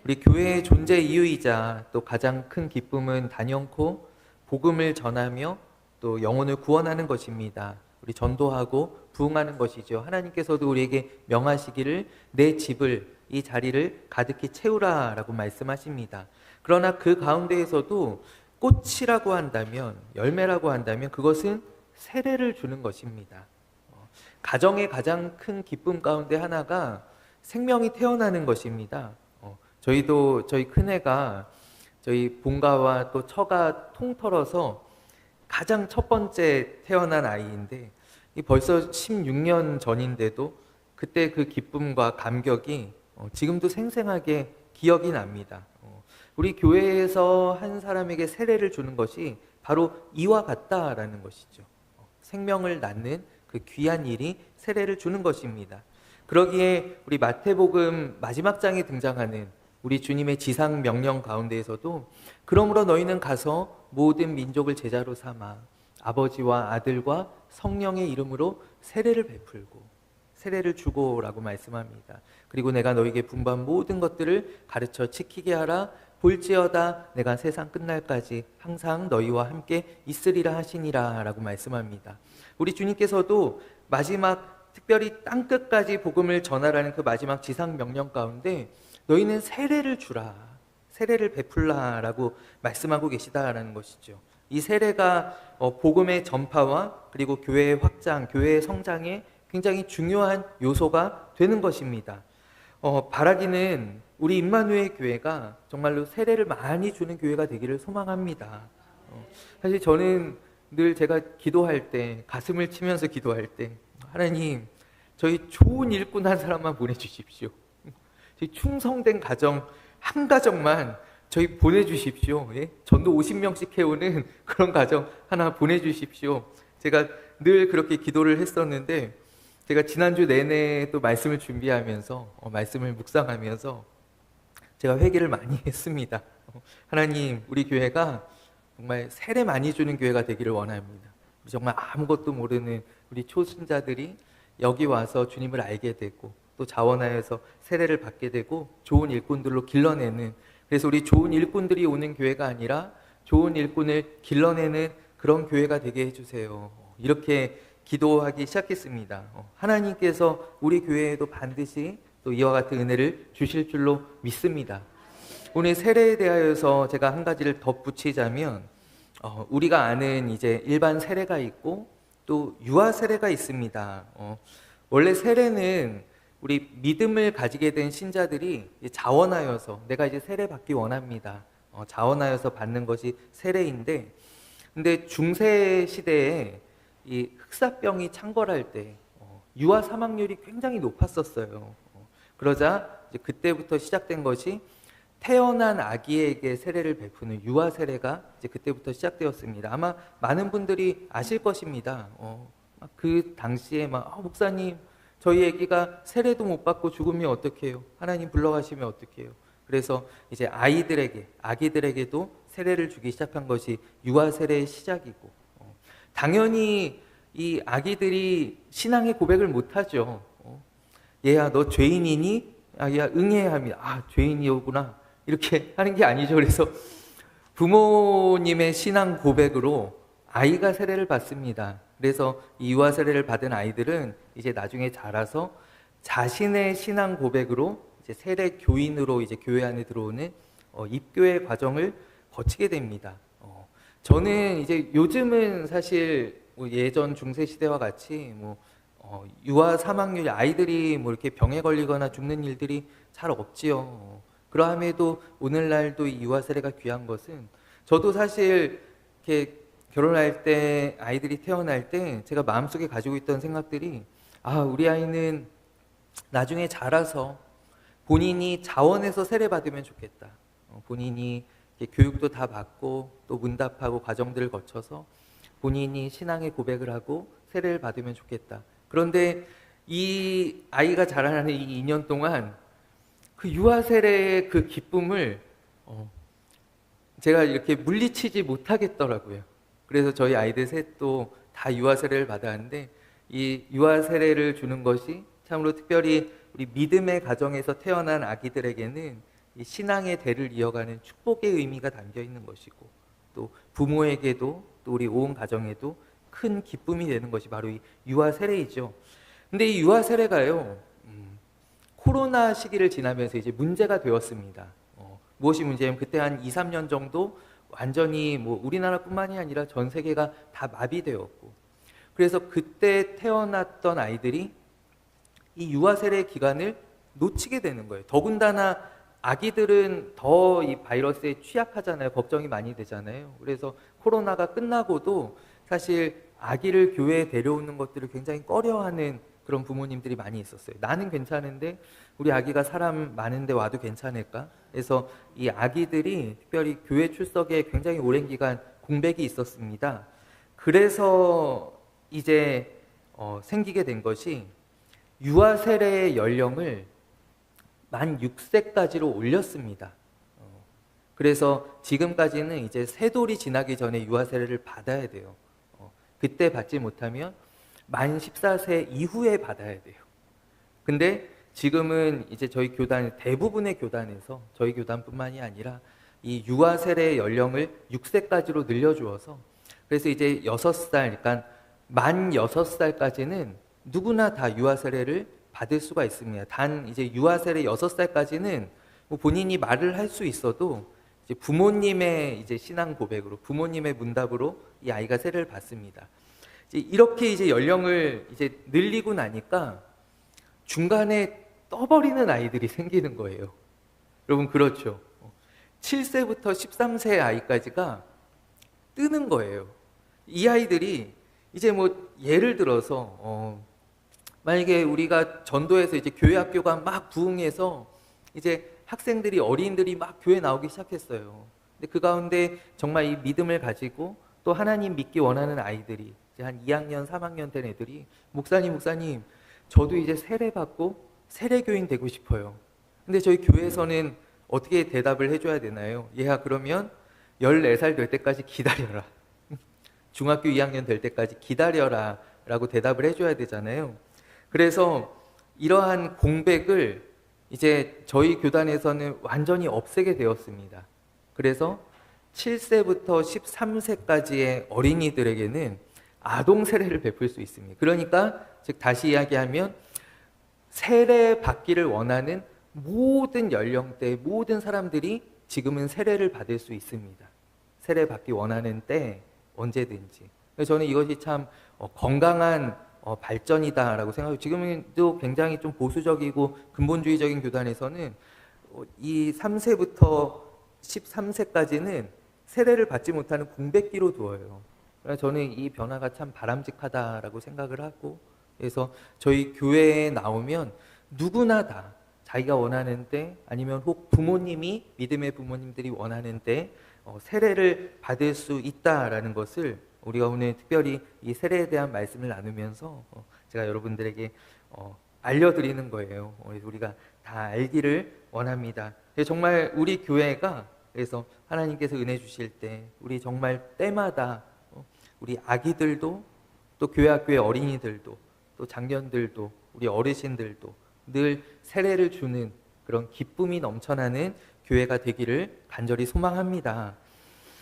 우리 교회의 존재 이유이자 또 가장 큰 기쁨은 단연코 복음을 전하며 또 영혼을 구원하는 것입니다. 우리 전도하고 부흥하는 것이죠. 하나님께서도 우리에게 명하시기를 내 집을, 이 자리를 가득히 채우라라고 말씀하십니다. 그러나 그 가운데에서도 꽃이라고 한다면, 열매라고 한다면 그것은 세례를 주는 것입니다. 가정의 가장 큰 기쁨 가운데 하나가 생명이 태어나는 것입니다. 저희도 저희 큰애가 저희 본가와 또 처가 통틀어서 가장 첫 번째 태어난 아이인데 벌써 16년 전인데도 그때 그 기쁨과 감격이 지금도 생생하게 기억이 납니다. 우리 교회에서 한 사람에게 세례를 주는 것이 바로 이와 같다라는 것이죠. 생명을 낳는 그 귀한 일이 세례를 주는 것입니다. 그러기에 우리 마태복음 마지막 장에 등장하는 우리 주님의 지상 명령 가운데에서도 그러므로 너희는 가서 모든 민족을 제자로 삼아 아버지와 아들과 성령의 이름으로 세례를 베풀고 세례를 주고라고 말씀합니다. 그리고 내가 너희에게 분부한 모든 것들을 가르쳐 지키게 하라. 볼지어다 내가 세상 끝날까지 항상 너희와 함께 있으리라 하시니라 라고 말씀합니다. 우리 주님께서도 마지막 특별히 땅끝까지 복음을 전하라는 그 마지막 지상 명령 가운데 너희는 세례를 주라, 세례를 베풀라 라고 말씀하고 계시다라는 것이죠. 이 세례가 복음의 전파와 그리고 교회의 확장, 교회의 성장에 굉장히 중요한 요소가 되는 것입니다. 바라기는 우리 임마누엘 교회가 정말로 세례를 많이 주는 교회가 되기를 소망합니다. 사실 저는 늘 제가 기도할 때, 가슴을 치면서 기도할 때 하나님, 저희 좋은 일꾼 한 사람만 보내주십시오. 저희 충성된 가정 한 가정만 저희 보내주십시오. 예? 전도 50명씩 해오는 그런 가정 하나 보내주십시오. 제가 늘 그렇게 기도를 했었는데 제가 지난주 내내 또 말씀을 준비하면서 말씀을 묵상하면서 제가 회개를 많이 했습니다. 하나님, 우리 교회가 정말 세례 많이 주는 교회가 되기를 원합니다. 정말 아무것도 모르는 우리 초신자들이 여기 와서 주님을 알게 되고 또 자원하여서 세례를 받게 되고 좋은 일꾼들로 길러내는, 그래서 우리 좋은 일꾼들이 오는 교회가 아니라 좋은 일꾼을 길러내는 그런 교회가 되게 해주세요. 이렇게 기도하기 시작했습니다. 하나님께서 우리 교회에도 반드시 또 이와 같은 은혜를 주실 줄로 믿습니다. 오늘 세례에 대하여서 제가 한 가지를 덧붙이자면 우리가 아는 이제 일반 세례가 있고 또 유아 세례가 있습니다. 원래 세례는 우리 믿음을 가지게 된 신자들이 자원하여서 내가 이제 세례 받기 원합니다. 자원하여서 받는 것이 세례인데, 근데 중세 시대에 이 흑사병이 창궐할 때 유아 사망률이 굉장히 높았었어요. 그러자 이제 그때부터 시작된 것이 태어난 아기에게 세례를 베푸는 유아 세례가 이제 그때부터 시작되었습니다. 아마 많은 분들이 아실 것입니다. 그 당시에 목사님, 저희 아기가 세례도 못 받고 죽으면 어떡해요? 하나님 불러가시면 어떡해요? 그래서 이제 아기들에게도 세례를 주기 시작한 것이 유아 세례의 시작이고, 당연히 이 아기들이 신앙의 고백을 못하죠. 얘야, 너 죄인이니? 야, 응해야 합니다. 죄인이오구나. 이렇게 하는 게 아니죠. 그래서 부모님의 신앙 고백으로 아이가 세례를 받습니다. 그래서 이 유아 세례를 받은 아이들은 이제 나중에 자라서 자신의 신앙 고백으로 이제 세례 교인으로 이제 교회 안에 들어오는 입교의 과정을 거치게 됩니다. 저는 이제 요즘은 사실 예전 중세 시대와 같이 유아 사망률, 아이들이 이렇게 병에 걸리거나 죽는 일들이 잘 없지요. 그러함에도 오늘날도 이 유아 세례가 귀한 것은, 저도 사실 이렇게 결혼할 때, 아이들이 태어날 때 제가 마음속에 가지고 있던 생각들이, 우리 아이는 나중에 자라서 본인이 자원해서 세례 받으면 좋겠다. 본인이 교육도 다 받고 또 문답하고 과정들을 거쳐서 본인이 신앙의 고백을 하고 세례를 받으면 좋겠다. 그런데 이 아이가 자라나는 이 2년 동안 그 유아 세례의 그 기쁨을 제가 이렇게 물리치지 못하겠더라고요. 그래서 저희 아이들 셋도 다 유아 세례를 받았는데, 이 유아 세례를 주는 것이 참으로 특별히 우리 믿음의 가정에서 태어난 아기들에게는 이 신앙의 대를 이어가는 축복의 의미가 담겨 있는 것이고, 또 부모에게도 또 우리 온 가정에도 큰 기쁨이 되는 것이 바로 이 유아 세례이죠. 근데 이 유아 세례가요, 코로나 시기를 지나면서 이제 문제가 되었습니다. 무엇이 문제냐면 그때 한 2, 3년 정도 완전히 뭐 우리나라뿐만이 아니라 전 세계가 다 마비되었고, 그래서 그때 태어났던 아이들이 이 유아 세례 기간을 놓치게 되는 거예요. 더군다나 아기들은 더 이 바이러스에 취약하잖아요. 걱정이 많이 되잖아요. 그래서 코로나가 끝나고도 사실 아기를 교회에 데려오는 것들을 굉장히 꺼려하는 그런 부모님들이 많이 있었어요. 나는 괜찮은데 우리 아기가 사람 많은데 와도 괜찮을까? 그래서 이 아기들이 특별히 교회 출석에 굉장히 오랜 기간 공백이 있었습니다. 그래서 이제 생기게 된 것이 유아 세례의 연령을 만 6세까지로 올렸습니다. 그래서 지금까지는 이제 세 돌이 지나기 전에 유아 세례를 받아야 돼요. 그때 받지 못하면 만 14세 이후에 받아야 돼요. 근데 지금은 이제 저희 교단, 대부분의 교단에서 저희 교단뿐만이 아니라 이 유아 세례 연령을 6세까지로 늘려주어서, 그래서 이제 6살, 그러니까 만 6살까지는 누구나 다 유아 세례를 받을 수가 있습니다. 단 이제 유아 세례 6살까지는 뭐 본인이 말을 할 수 있어도 이제 부모님의 이제 신앙 고백으로, 부모님의 문답으로 이 아이가 세례를 받습니다. 이렇게 이제 연령을 이제 늘리고 나니까 중간에 떠버리는 아이들이 생기는 거예요. 여러분, 그렇죠? 7세부터 13세 아이까지가 뜨는 거예요. 이 아이들이 이제 뭐 예를 들어서 만약에 우리가 전도에서 이제 교회 학교가 막 부흥해서 이제 학생들이, 어린이들이 막 교회 나오기 시작했어요. 근데 그 가운데 정말 이 믿음을 가지고 또 하나님 믿기 원하는 아이들이 이제 한 2학년, 3학년 된 애들이 목사님, 저도 이제 세례 받고 세례교인 되고 싶어요. 근데 저희 교회에서는 어떻게 대답을 해줘야 되나요? 얘야, 그러면 14살 될 때까지 기다려라. 중학교 2학년 될 때까지 기다려라 라고 대답을 해줘야 되잖아요. 그래서 이러한 공백을 이제 저희 교단에서는 완전히 없애게 되었습니다. 그래서 7세부터 13세까지의 어린이들에게는 아동 세례를 베풀 수 있습니다. 그러니까 즉 다시 이야기하면 세례 받기를 원하는 모든 연령대, 모든 사람들이 지금은 세례를 받을 수 있습니다. 세례 받기 원하는 때 언제든지. 그래서 저는 이것이 참 건강한 발전이다라고 생각해요. 지금도 굉장히 좀 보수적이고 근본주의적인 교단에서는 이 3세부터 13세까지는 세례를 받지 못하는 공백기로 두어요. 그래서 저는 이 변화가 참 바람직하다라고 생각을 하고, 그래서 저희 교회에 나오면 누구나 다 자기가 원하는데, 아니면 혹 부모님이, 믿음의 부모님들이 원하는데 세례를 받을 수 있다라는 것을 우리가 오늘 특별히 이 세례에 대한 말씀을 나누면서 제가 여러분들에게 알려드리는 거예요. 우리가 다 알기를 원합니다. 정말 우리 교회가, 그래서 하나님께서 은혜 주실 때 우리 정말 때마다 우리 아기들도, 또 교회 학교의 어린이들도, 또 장년들도, 우리 어르신들도 늘 세례를 주는 그런 기쁨이 넘쳐나는 교회가 되기를 간절히 소망합니다.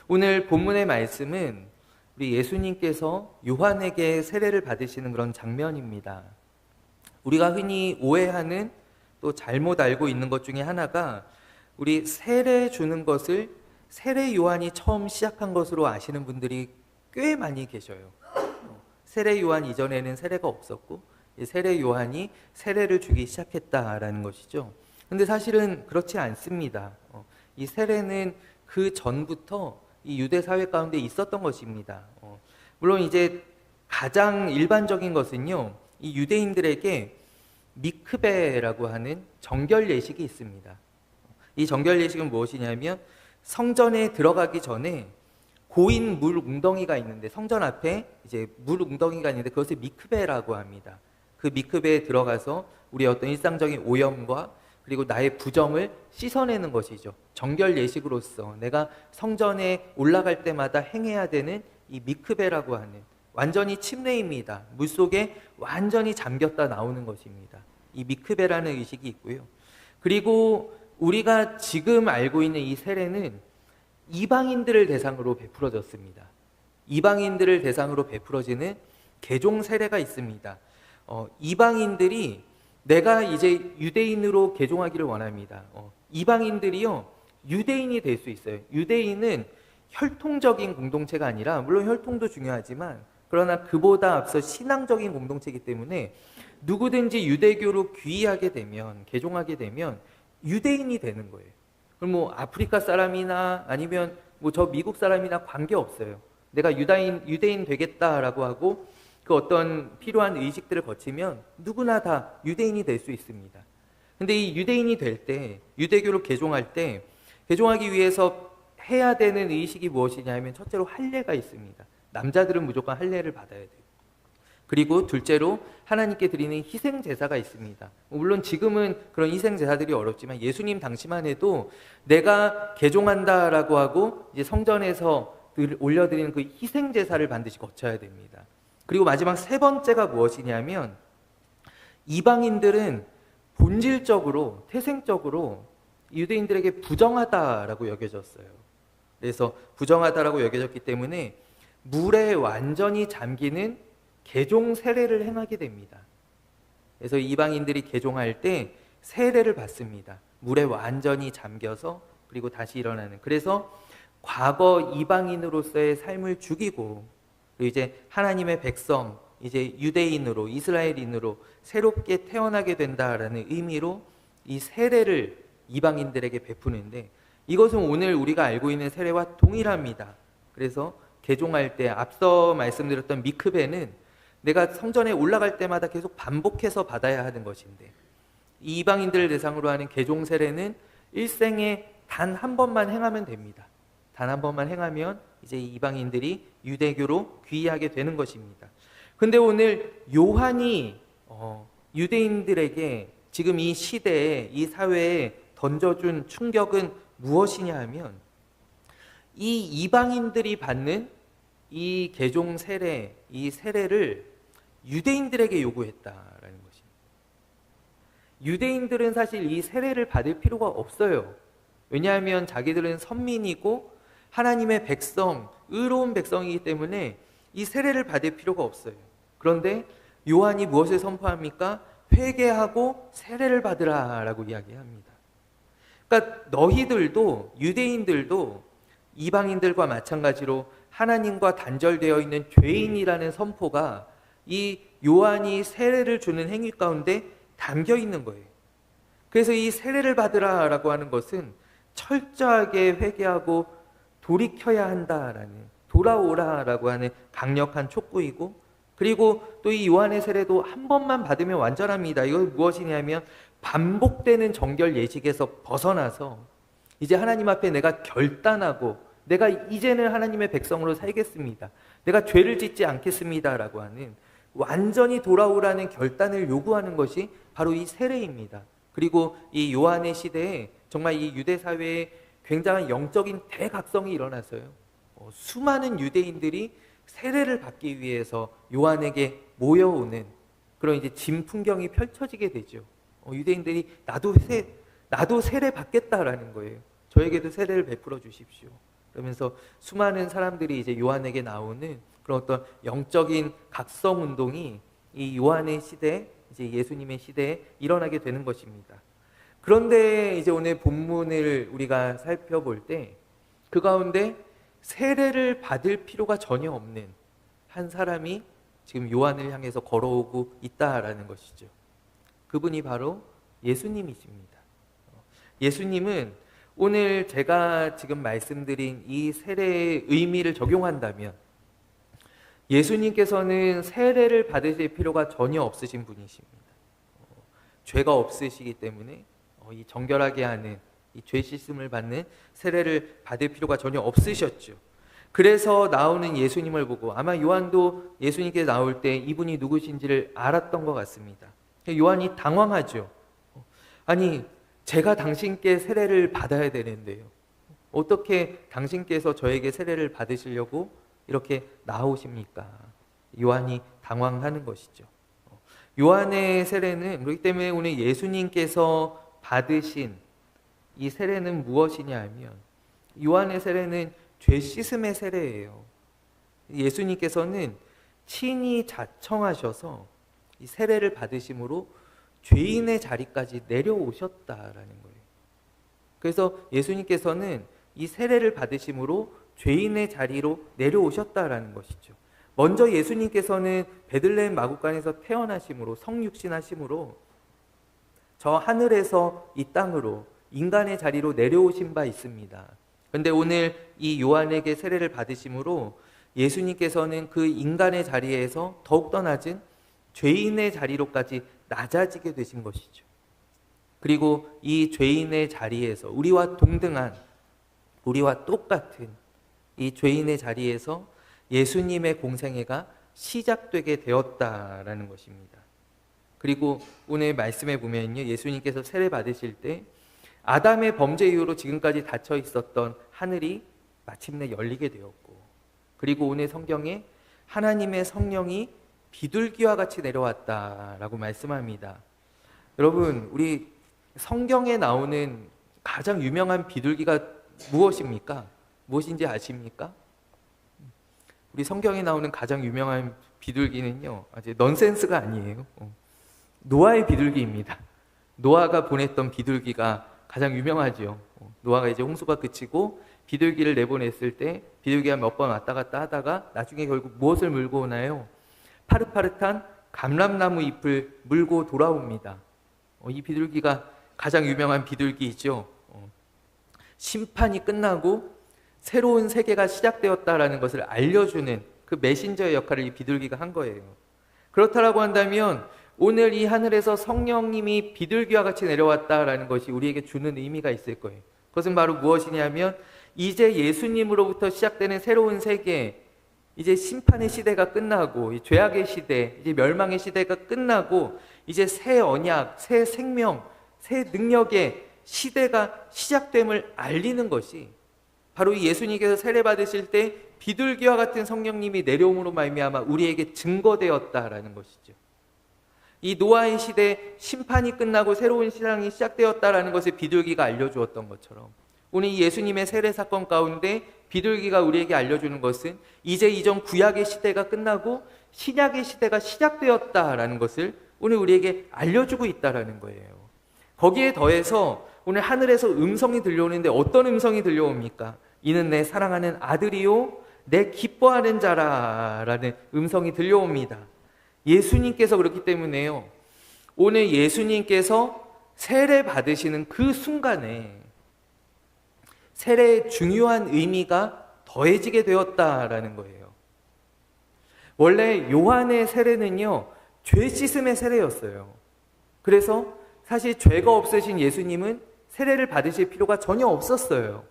오늘 본문의 말씀은 우리 예수님께서 요한에게 세례를 받으시는 그런 장면입니다. 우리가 흔히 오해하는, 또 잘못 알고 있는 것 중에 하나가, 우리 세례 주는 것을 세례 요한이 처음 시작한 것으로 아시는 분들이 꽤 많이 계셔요. 세례 요한 이전에는 세례가 없었고 세례 요한이 세례를 주기 시작했다라는 것이죠. 근데 사실은 그렇지 않습니다. 이 세례는 그 전부터 이 유대 사회 가운데 있었던 것입니다. 물론 이제 가장 일반적인 것은요, 이 유대인들에게 미크베라고 하는 정결 예식이 있습니다. 이 정결 예식은 무엇이냐면, 성전에 들어가기 전에 고인 물 웅덩이가 있는데, 성전 앞에 이제 물 웅덩이가 있는데 그것을 미크베라고 합니다. 그 미크베에 들어가서 우리의 어떤 일상적인 오염과 그리고 나의 부정을 씻어내는 것이죠. 정결 예식으로서 내가 성전에 올라갈 때마다 행해야 되는 이 미크베라고 하는, 완전히 침례입니다. 물속에 완전히 잠겼다 나오는 것입니다. 이 미크베라는 의식이 있고요. 그리고 우리가 지금 알고 있는 이 세례는 이방인들을 대상으로 베풀어졌습니다. 이방인들을 대상으로 베풀어지는 개종 세례가 있습니다. 이방인들이 내가 이제 유대인으로 개종하기를 원합니다. 이방인들이요, 유대인이 될 수 있어요. 유대인은 혈통적인 공동체가 아니라, 물론 혈통도 중요하지만, 그러나 그보다 앞서 신앙적인 공동체이기 때문에 누구든지 유대교로 귀의하게 되면, 개종하게 되면 유대인이 되는 거예요. 그럼 뭐 아프리카 사람이나 아니면 뭐 저 미국 사람이나 관계없어요. 내가 유대인 되겠다라고 하고 그 어떤 필요한 의식들을 거치면 누구나 다 유대인이 될 수 있습니다. 근데 이 유대인이 될 때, 유대교로 개종할 때, 개종하기 위해서 해야 되는 의식이 무엇이냐 하면 첫째로 할례가 있습니다. 남자들은 무조건 할례를 받아야 돼요. 그리고 둘째로 하나님께 드리는 희생 제사가 있습니다. 물론 지금은 그런 희생 제사들이 어렵지만 예수님 당시만 해도 내가 개종한다라고 하고 이제 성전에서 올려드리는 그 희생 제사를 반드시 거쳐야 됩니다. 그리고 마지막 세 번째가 무엇이냐면 이방인들은 본질적으로 태생적으로 유대인들에게 부정하다라고 여겨졌어요. 그래서 부정하다라고 여겨졌기 때문에 물에 완전히 잠기는 개종 세례를 행하게 됩니다. 그래서 이방인들이 개종할 때 세례를 받습니다. 물에 완전히 잠겨서 그리고 다시 일어나는. 그래서 과거 이방인으로서의 삶을 죽이고 그리고 이제 하나님의 백성, 이제 유대인으로 이스라엘인으로 새롭게 태어나게 된다라는 의미로 이 세례를 이방인들에게 베푸는데 이것은 오늘 우리가 알고 있는 세례와 동일합니다. 그래서 개종할 때 앞서 말씀드렸던 미크베는 내가 성전에 올라갈 때마다 계속 반복해서 받아야 하는 것인데 이 이방인들을 대상으로 하는 개종 세례는 일생에 단 한 번만 행하면 됩니다. 단 한 번만 행하면 이제 이방인들이 유대교로 귀의하게 되는 것입니다. 근데 오늘 요한이 유대인들에게 지금 이 시대에 이 사회에 던져준 충격은 무엇이냐 하면 이 이방인들이 받는 이 개종 세례, 이 세례를 유대인들에게 요구했다라는 것입니다. 유대인들은 사실 이 세례를 받을 필요가 없어요. 왜냐하면 자기들은 선민이고 하나님의 백성, 의로운 백성이기 때문에 이 세례를 받을 필요가 없어요. 그런데 요한이 무엇을 선포합니까? 회개하고 세례를 받으라라고 이야기합니다. 그러니까 너희들도 유대인들도 이방인들과 마찬가지로 하나님과 단절되어 있는 죄인이라는 선포가 이 요한이 세례를 주는 행위 가운데 담겨 있는 거예요. 그래서 이 세례를 받으라라고 하는 것은 철저하게 회개하고 돌이켜야 한다라는, 돌아오라라고 하는 강력한 촉구이고, 그리고 또 이 요한의 세례도 한 번만 받으면 완전합니다. 이건 무엇이냐면 반복되는 정결 예식에서 벗어나서 이제 하나님 앞에 내가 결단하고 내가 이제는 하나님의 백성으로 살겠습니다. 내가 죄를 짓지 않겠습니다라고 하는 완전히 돌아오라는 결단을 요구하는 것이 바로 이 세례입니다. 그리고 이 요한의 시대에 정말 이 유대 사회에 굉장한 영적인 대각성이 일어났어요. 수많은 유대인들이 세례를 받기 위해서 요한에게 모여오는 그런 이제 진풍경이 펼쳐지게 되죠. 유대인들이 나도 세례 받겠다라는 거예요. 저에게도 세례를 베풀어 주십시오. 그러면서 수많은 사람들이 이제 요한에게 나오는 그런 어떤 영적인 각성 운동이 이 요한의 시대, 이제 예수님의 시대에 일어나게 되는 것입니다. 그런데 이제 오늘 본문을 우리가 살펴볼 때 그 가운데 세례를 받을 필요가 전혀 없는 한 사람이 지금 요한을 향해서 걸어오고 있다라는 것이죠. 그분이 바로 예수님이십니다. 예수님은 오늘 제가 지금 말씀드린 이 세례의 의미를 적용한다면 예수님께서는 세례를 받으실 필요가 전혀 없으신 분이십니다. 죄가 없으시기 때문에 이 정결하게 하는 이 죄 씻음을 받는 세례를 받을 필요가 전혀 없으셨죠. 그래서 나오는 예수님을 보고 아마 요한도 예수님께 나올 때 이분이 누구신지를 알았던 것 같습니다. 요한이 당황하죠. 아니, 제가 당신께 세례를 받아야 되는데요. 어떻게 당신께서 저에게 세례를 받으시려고 이렇게 나오십니까? 요한이 당황하는 것이죠. 요한의 세례는 그렇기 때문에 오늘 예수님께서 받으신 이 세례는 무엇이냐 하면 요한의 세례는 죄 씻음의 세례예요. 예수님께서는 친히 자청하셔서 이 세례를 받으심으로 죄인의 자리까지 내려오셨다라는 거예요. 그래서 예수님께서는 이 세례를 받으심으로 죄인의 자리로 내려오셨다라는 것이죠. 먼저 예수님께서는 베들레헴 마구간에서 태어나심으로 성육신하심으로 저 하늘에서 이 땅으로 인간의 자리로 내려오신 바 있습니다. 그런데 오늘 이 요한에게 세례를 받으심으로 예수님께서는 그 인간의 자리에서 더욱더 낮은 죄인의 자리로까지 낮아지게 되신 것이죠. 그리고 이 죄인의 자리에서 우리와 동등한, 우리와 똑같은 이 죄인의 자리에서 예수님의 공생애가 시작되게 되었다라는 것입니다. 그리고 오늘 말씀에 보면요, 예수님께서 세례 받으실 때 아담의 범죄 이후로 지금까지 닫혀 있었던 하늘이 마침내 열리게 되었고, 그리고 오늘 성경에 하나님의 성령이 비둘기와 같이 내려왔다라고 말씀합니다. 여러분, 우리 성경에 나오는 가장 유명한 비둘기가 무엇입니까? 무엇인지 아십니까? 우리 성경에 나오는 가장 유명한 비둘기는요, 아주 넌센스가 아니에요. 노아의 비둘기입니다. 노아가 보냈던 비둘기가 가장 유명하죠. 노아가 이제 홍수가 그치고 비둘기를 내보냈을 때 비둘기가 몇 번 왔다 갔다 하다가 나중에 결국 무엇을 물고 오나요? 파릇파릇한 감람나무 잎을 물고 돌아옵니다. 이 비둘기가 가장 유명한 비둘기이죠. 심판이 끝나고 새로운 세계가 시작되었다라는 것을 알려주는 그 메신저의 역할을 이 비둘기가 한 거예요. 그렇다라고 한다면 오늘 이 하늘에서 성령님이 비둘기와 같이 내려왔다라는 것이 우리에게 주는 의미가 있을 거예요. 그것은 바로 무엇이냐면 이제 예수님으로부터 시작되는 새로운 세계, 이제 심판의 시대가 끝나고 죄악의 시대, 이제 멸망의 시대가 끝나고 이제 새 언약, 새 생명, 새 능력의 시대가 시작됨을 알리는 것이 바로 이 예수님께서 세례 받으실 때 비둘기와 같은 성령님이 내려옴으로 말미암아 우리에게 증거되었다라는 것이죠. 이 노아의 시대 심판이 끝나고 새로운 시장이 시작되었다라는 것을 비둘기가 알려주었던 것처럼 오늘 이 예수님의 세례 사건 가운데 비둘기가 우리에게 알려주는 것은 이제 이전 구약의 시대가 끝나고 신약의 시대가 시작되었다라는 것을 오늘 우리에게 알려주고 있다라는 거예요. 거기에 더해서 오늘 하늘에서 음성이 들려오는데 어떤 음성이 들려옵니까? 이는 내 사랑하는 아들이요 내 기뻐하는 자라라는 음성이 들려옵니다. 예수님께서 그렇기 때문에요. 오늘 예수님께서 세례 받으시는 그 순간에 세례의 중요한 의미가 더해지게 되었다라는 거예요. 원래 요한의 세례는요, 죄 씻음의 세례였어요. 그래서 사실 죄가 없으신 예수님은 세례를 받으실 필요가 전혀 없었어요.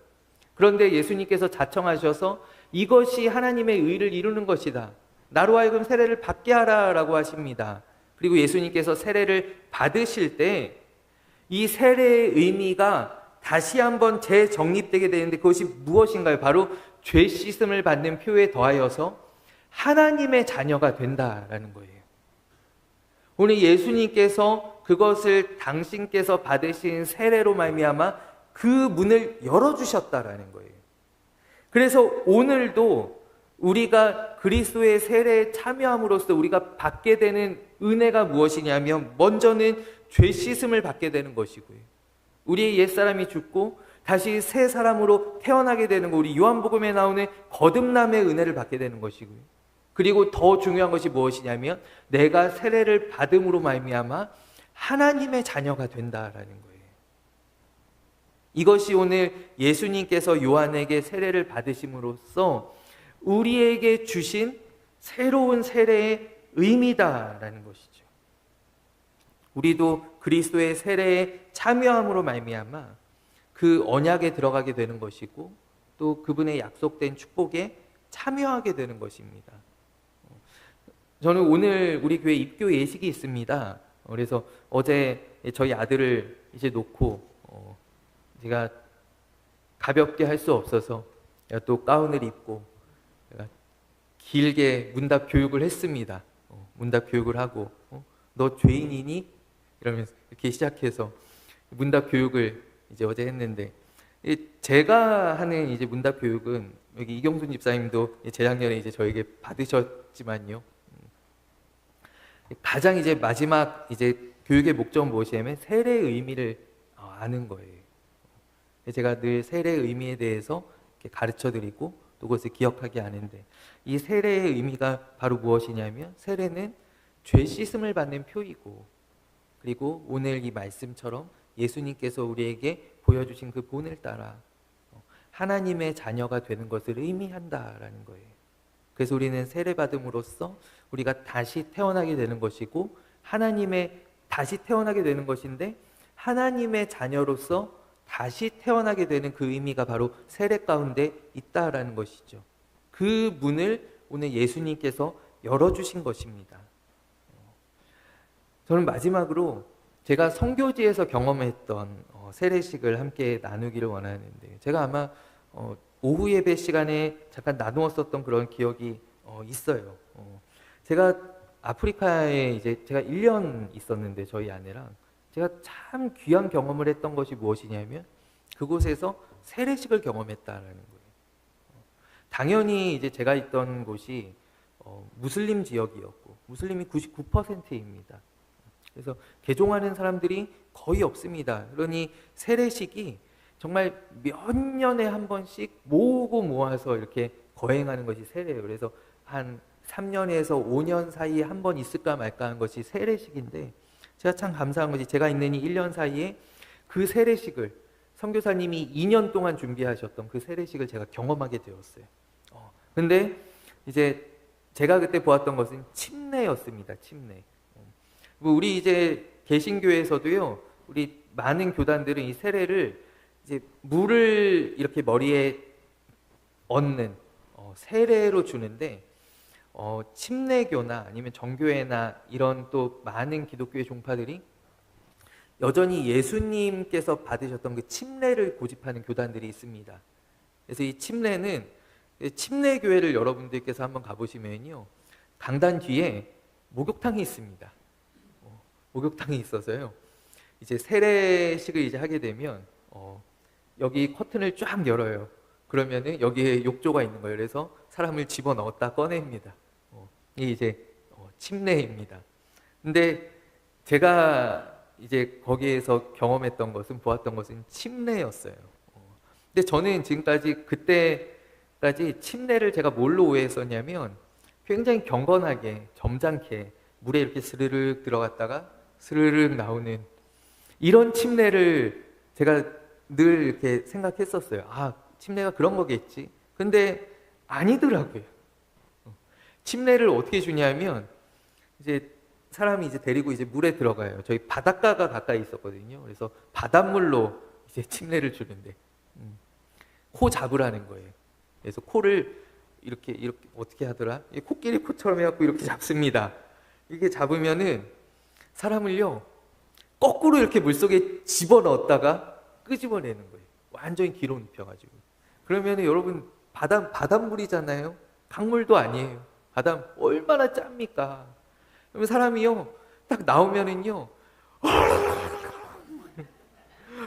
그런데 예수님께서 자청하셔서 이것이 하나님의 의를 이루는 것이다. 나로 하여금 세례를 받게 하라라고 하십니다. 그리고 예수님께서 세례를 받으실 때 이 세례의 의미가 다시 한번 재정립되게 되는데 그것이 무엇인가요? 바로 죄 씻음을 받는 표에 더하여서 하나님의 자녀가 된다라는 거예요. 오늘 예수님께서 그것을 당신께서 받으신 세례로 말미암아 그 문을 열어주셨다라는 거예요. 그래서 오늘도 우리가 그리스도의 세례에 참여함으로써 우리가 받게 되는 은혜가 무엇이냐면 먼저는 죄 씻음을 받게 되는 것이고요. 우리의 옛사람이 죽고 다시 새 사람으로 태어나게 되는 거, 우리 요한복음에 나오는 거듭남의 은혜를 받게 되는 것이고요. 그리고 더 중요한 것이 무엇이냐면 내가 세례를 받음으로 말미암아 하나님의 자녀가 된다라는 거예요. 이것이 오늘 예수님께서 요한에게 세례를 받으심으로써 우리에게 주신 새로운 세례의 의미다라는 것이죠. 우리도 그리스도의 세례에 참여함으로 말미암아 그 언약에 들어가게 되는 것이고 또 그분의 약속된 축복에 참여하게 되는 것입니다. 저는 오늘 우리 교회 입교 예식이 있습니다. 그래서 어제 저희 아들을 이제 놓고 제가 가볍게 할 수 없어서 또 가운을 입고 제가 길게 문답 교육을 했습니다. 문답 교육을 하고 너 죄인이니? 이러면서 이렇게 시작해서 문답 교육을 이제 어제 했는데, 제가 하는 이제 문답 교육은 여기 이경순 집사님도 재작년에 이제 저에게 받으셨지만요. 가장 이제 마지막 이제 교육의 목적 무엇이냐면 세례의 의미를 아는 거예요. 제가 늘 세례의 의미에 대해서 가르쳐 드리고 또 그것을 기억하게 하는데, 이 세례의 의미가 바로 무엇이냐면 세례는 죄 씻음을 받는 표이고, 그리고 오늘 이 말씀처럼 예수님께서 우리에게 보여주신 그 본을 따라 하나님의 자녀가 되는 것을 의미한다라는 거예요. 그래서 우리는 세례받음으로써 우리가 다시 태어나게 되는 것이고, 하나님의 다시 태어나게 되는 것인데, 하나님의 자녀로서 다시 태어나게 되는 그 의미가 바로 세례 가운데 있다라는 것이죠. 그 문을 오늘 예수님께서 열어주신 것입니다. 저는 마지막으로 제가 선교지에서 경험했던 세례식을 함께 나누기를 원하는데, 제가 아마 오후 예배 시간에 잠깐 나누었었던 그런 기억이 있어요. 제가 아프리카에 이제 제가 1년 있었는데, 저희 아내랑 제가 참 귀한 경험을 했던 것이 무엇이냐면 그곳에서 세례식을 경험했다라는 거예요. 당연히 이제 제가 있던 곳이 무슬림 지역이었고 무슬림이 99%입니다. 그래서 개종하는 사람들이 거의 없습니다. 그러니 세례식이 정말 몇 년에 한 번씩 모으고 모아서 이렇게 거행하는 것이 세례예요. 그래서 한 3년에서 5년 사이에 한 번 있을까 말까 하는 것이 세례식인데, 제가 참 감사한 것이 제가 있는 이 1년 사이에 그 세례식을 선교사님이 2년 동안 준비하셨던 그 세례식을 제가 경험하게 되었어요. 근데 이제 제가 그때 보았던 것은 침례였습니다. 침례. 우리 이제 개신교에서도요, 우리 많은 교단들은 이 세례를 이제 물을 이렇게 머리에 얹는 세례로 주는데, 침례교나 아니면 정교회나 이런 또 많은 기독교의 종파들이 여전히 예수님께서 받으셨던 그 침례를 고집하는 교단들이 있습니다. 그래서 이 침례는, 침례교회를 여러분들께서 한번 가보시면요, 강단 뒤에 목욕탕이 있습니다. 목욕탕이 있어서요, 이제 세례식을 이제 하게 되면 여기 커튼을 쫙 열어요. 그러면은 여기에 욕조가 있는 거예요. 그래서 사람을 집어 넣었다 꺼냅니다. 이게 이제 침례입니다. 근데 제가 이제 거기에서 경험했던 것은, 보았던 것은 침례였어요. 근데 저는 지금까지, 그때까지 침례를 제가 뭘로 오해했었냐면 굉장히 경건하게 점잖게 물에 이렇게 스르륵 들어갔다가 스르륵 나오는 이런 침례를 제가 늘 이렇게 생각했었어요. 아, 침례가 그런 거겠지. 근데 아니더라고요. 침례를 어떻게 주냐면, 이제 사람이 이제 데리고 이제 물에 들어가요. 저희 바닷가가 가까이 있었거든요. 그래서 바닷물로 이제 침례를 주는데, 코 잡으라는 거예요. 그래서 코를 이렇게 어떻게 하더라? 코끼리 코처럼 해갖고 이렇게 잡습니다. 이게 잡으면은 사람을요, 거꾸로 이렇게 물속에 집어넣었다가 끄집어내는 거예요. 완전히 기로 눕혀가지고. 그러면은 여러분, 바닷물이잖아요. 강물도 아니에요. 바닷물 얼마나 짭니까? 그러면 사람이요, 딱 나오면은요,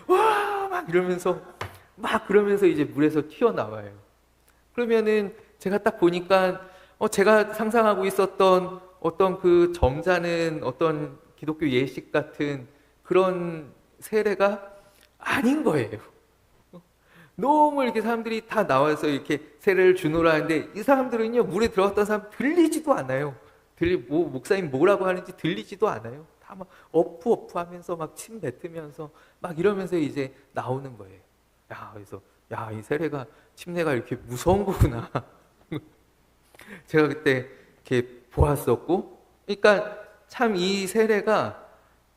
와, 막 이러면서, 막 그러면서 이제 물에서 튀어나와요. 그러면은 제가 딱 보니까 제가 상상하고 있었던 어떤 그 점잖은 어떤 기독교 예식 같은 그런 세례가 아닌 거예요. 너무 이렇게 사람들이 다 나와서 이렇게 세례를 주노라 하는데, 이 사람들은요, 물에 들어갔던 사람 들리지도 않아요. 목사님 뭐라고 하는지 들리지도 않아요. 다 막 어프 하면서 막 침 뱉으면서 막 이러면서 이제 나오는 거예요. 그래서 이 세례가, 침례가 이렇게 무서운 거구나. 제가 그때 이렇게 보았었고, 그러니까 참 이 세례가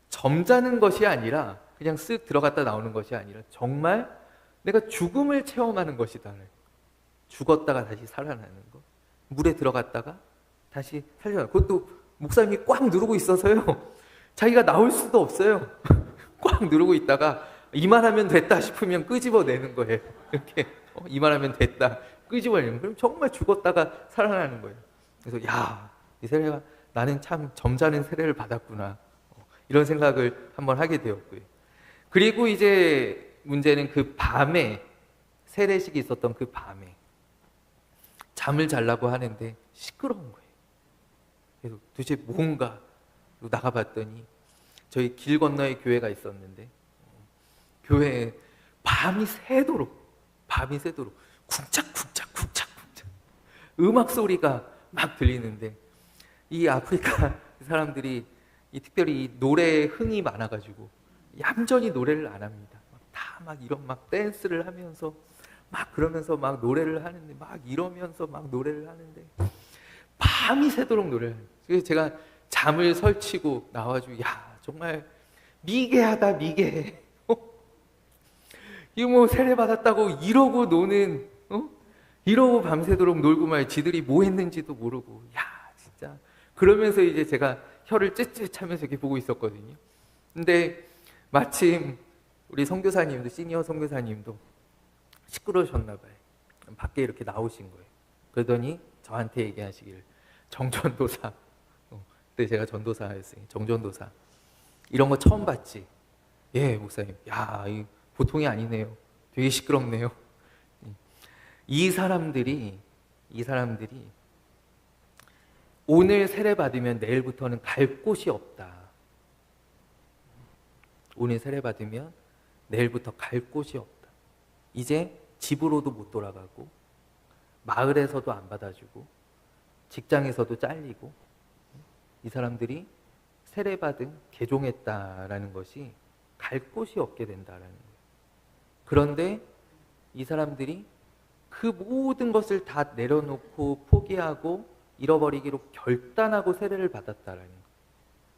점잖은 것이 아니라 그냥 쓱 들어갔다 나오는 것이 아니라 정말 내가 죽음을 체험하는 것이다. 죽었다가 다시 살아나는 것. 물에 들어갔다가 다시 살려나는 것. 그것도 목사님이 꽉 누르고 있어서요, 자기가 나올 수도 없어요. 꽉 누르고 있다가 이만하면 됐다 싶으면 끄집어내는 거예요. 이렇게 이만하면 됐다 끄집어내는. 그럼 정말 죽었다가 살아나는 거예요. 그래서 이 세례가, 나는 참 점잖은 세례를 받았구나, 이런 생각을 한번 하게 되었고요. 그리고 이제 문제는 그 밤에 세례식이 있었던 그 밤에 잠을 자려고 하는데 시끄러운 거예요. 그래서 도대체 뭔가 나가봤더니 저희 길 건너에 교회가 있었는데 교회에 밤이 새도록 쿵짝쿵짝 음악 소리가 막 들리는데 이 아프리카 사람들이 특별히 이 노래에 흥이 많아가지고 얌전히 노래를 안 합니다. 다 이런 댄스를 하면서 그러면서 노래를 하는데 이러면서 노래를 하는데 밤이 새도록 노래를 해요. 그래서 제가 잠을 설치고 나와가지고 야 정말 미개하다 미개해. 이거 세례 받았다고 이러고 노는 이러고 밤새도록 놀고 지들이 뭐 했는지도 모르고 야 진짜 그러면서 이제 제가 혀를 쯧쯧하면서 이렇게 보고 있었거든요. 근데 마침 우리 선교사님도 시니어 선교사님도 시끄러우셨나 봐요. 밖에 이렇게 나오신 거예요. 그러더니 저한테 얘기하시기를 정전도사 그때 제가 전도사였으니 정전도사 이런 거 처음 봤지? 예 목사님. 야 이 보통이 아니네요. 되게 시끄럽네요. 이 사람들이 오늘 세례 받으면 내일부터는 갈 곳이 없다. 오늘 세례 받으면 내일부터 갈 곳이 없다. 이제 집으로도 못 돌아가고 마을에서도 안 받아주고 직장에서도 잘리고 이 사람들이 세례 받은 개종했다라는 것이 갈 곳이 없게 된다라는 거예요. 그런데 이 사람들이 그 모든 것을 다 내려놓고 포기하고 잃어버리기로 결단하고 세례를 받았다라는 거예요.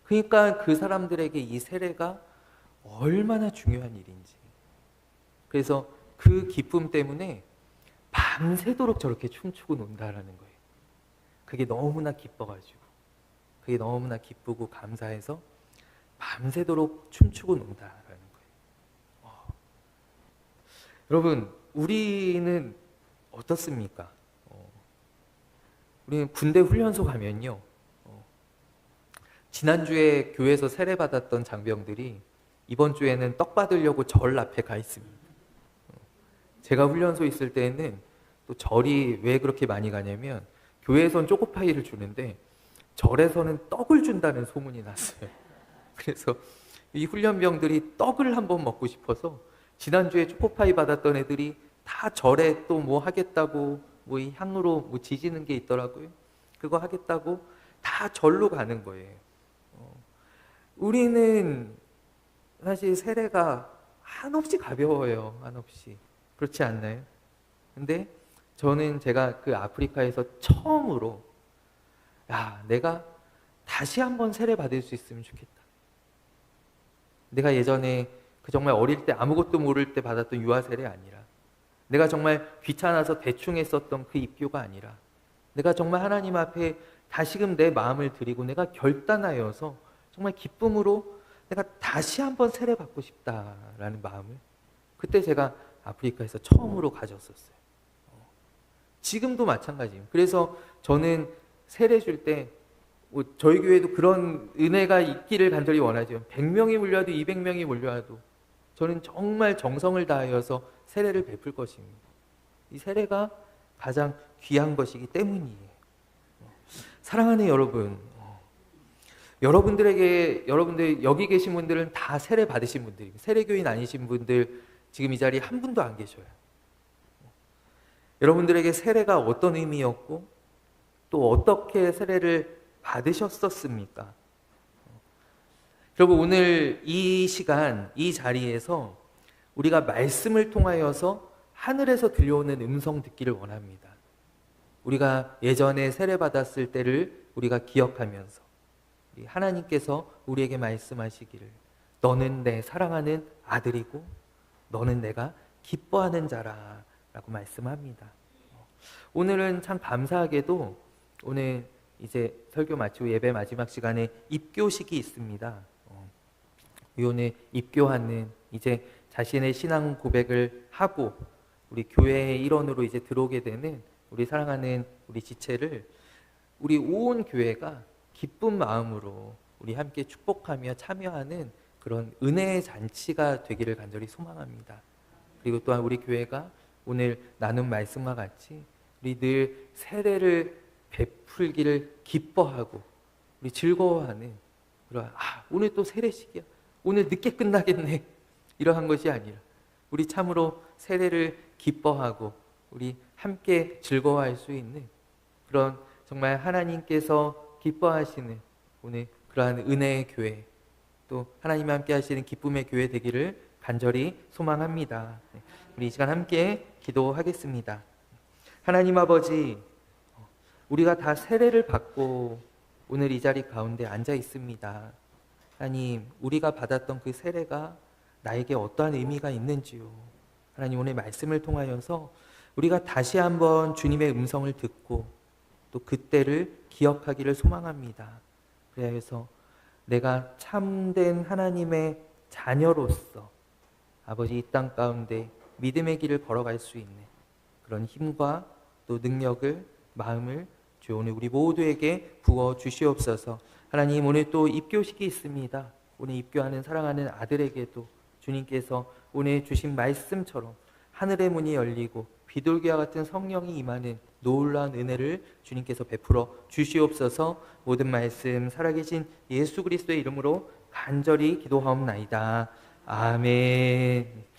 그러니까 그 사람들에게 이 세례가 얼마나 중요한 일인지. 그래서 그 기쁨 때문에 밤새도록 저렇게 춤추고 논다라는 거예요. 그게 너무나 기뻐가지고, 그게 너무나 기쁘고 감사해서 밤새도록 춤추고 논다라는 거예요. 여러분, 우리는 어떻습니까? 우리는 군대 훈련소 가면요, 지난주에 교회에서 세례받았던 장병들이 이번 주에는 떡 받으려고 절 앞에 가 있습니다. 제가 훈련소 있을 때는 또 절이 왜 그렇게 많이 가냐면 교회에선 초코파이를 주는데 절에서는 떡을 준다는 소문이 났어요. 그래서 이 훈련병들이 떡을 한번 먹고 싶어서 지난주에 초코파이 받았던 애들이 다 절에 또 뭐 하겠다고 이 향으로 지지는 게 있더라고요. 그거 하겠다고 다 절로 가는 거예요. 우리는 사실 세례가 한없이 가벼워요. 한없이. 그렇지 않나요? 근데 저는 제가 그 아프리카에서 처음으로 내가 다시 한번 세례 받을 수 있으면 좋겠다. 내가 예전에 정말 어릴 때 아무것도 모를 때 받았던 유아 세례 아니라, 내가 정말 귀찮아서 대충 했었던 그 입교가 아니라, 내가 정말 하나님 앞에 다시금 내 마음을 드리고 내가 결단하여서 정말 기쁨으로 내가 다시 한번 세례 받고 싶다라는 마음을 그때 제가 아프리카에서 처음으로 가졌었어요. 지금도 마찬가지예요. 그래서 저는 세례 줄 때 저희 교회도 그런 은혜가 있기를 간절히 원하죠. 100명이 몰려와도 200명이 몰려와도 저는 정말 정성을 다하여서 세례를 베풀 것입니다. 이 세례가 가장 귀한 것이기 때문이에요. 사랑하는 여러분, 여러분들 여기 계신 분들은 다 세례 받으신 분들입니다. 세례교인 아니신 분들 지금 이 자리에 한 분도 안 계셔요. 여러분들에게 세례가 어떤 의미였고 또 어떻게 세례를 받으셨었습니까? 여러분, 오늘 이 시간, 이 자리에서 우리가 말씀을 통하여서 하늘에서 들려오는 음성 듣기를 원합니다. 우리가 예전에 세례받았을 때를 우리가 기억하면서 하나님께서 우리에게 말씀하시기를 너는 내 사랑하는 아들이고 너는 내가 기뻐하는 자라 라고 말씀합니다. 오늘은 참 감사하게도 오늘 이제 설교 마치고 예배 마지막 시간에 입교식이 있습니다. 오늘 입교하는, 이제 자신의 신앙 고백을 하고 우리 교회의 일원으로 이제 들어오게 되는 우리 사랑하는 우리 지체를 우리 온 교회가 기쁜 마음으로 우리 함께 축복하며 참여하는 그런 은혜의 잔치가 되기를 간절히 소망합니다. 그리고 또한 우리 교회가 오늘 나눈 말씀과 같이 우리 늘 세례를 베풀기를 기뻐하고 우리 즐거워하는 그런 오늘 또 세례식이야. 오늘 늦게 끝나겠네. 이러한 것이 아니라 우리 참으로 세례를 기뻐하고 우리 함께 즐거워할 수 있는 그런 정말 하나님께서 기뻐하시는 오늘 그러한 은혜의 교회 또 하나님과 함께 하시는 기쁨의 교회 되기를 간절히 소망합니다. 우리 이 시간 함께 기도하겠습니다. 하나님 아버지, 우리가 다 세례를 받고 오늘 이 자리 가운데 앉아 있습니다. 하나님, 우리가 받았던 그 세례가 나에게 어떠한 의미가 있는지요. 하나님, 오늘 말씀을 통하여서 우리가 다시 한번 주님의 음성을 듣고 또 그때를 기억하기를 소망합니다. 그래서 내가 참된 하나님의 자녀로서 아버지 이 땅 가운데 믿음의 길을 걸어갈 수 있는 그런 힘과 또 능력을 마음을 주 오늘 우리 모두에게 부어 주시옵소서. 하나님, 오늘 또 입교식이 있습니다. 오늘 입교하는 사랑하는 아들에게도 주님께서 오늘 주신 말씀처럼 하늘의 문이 열리고 비둘기와 같은 성령이 임하는 놀라운 은혜를 주님께서 베풀어 주시옵소서. 모든 말씀 살아계신 예수 그리스도의 이름으로 간절히 기도하옵나이다. 아멘.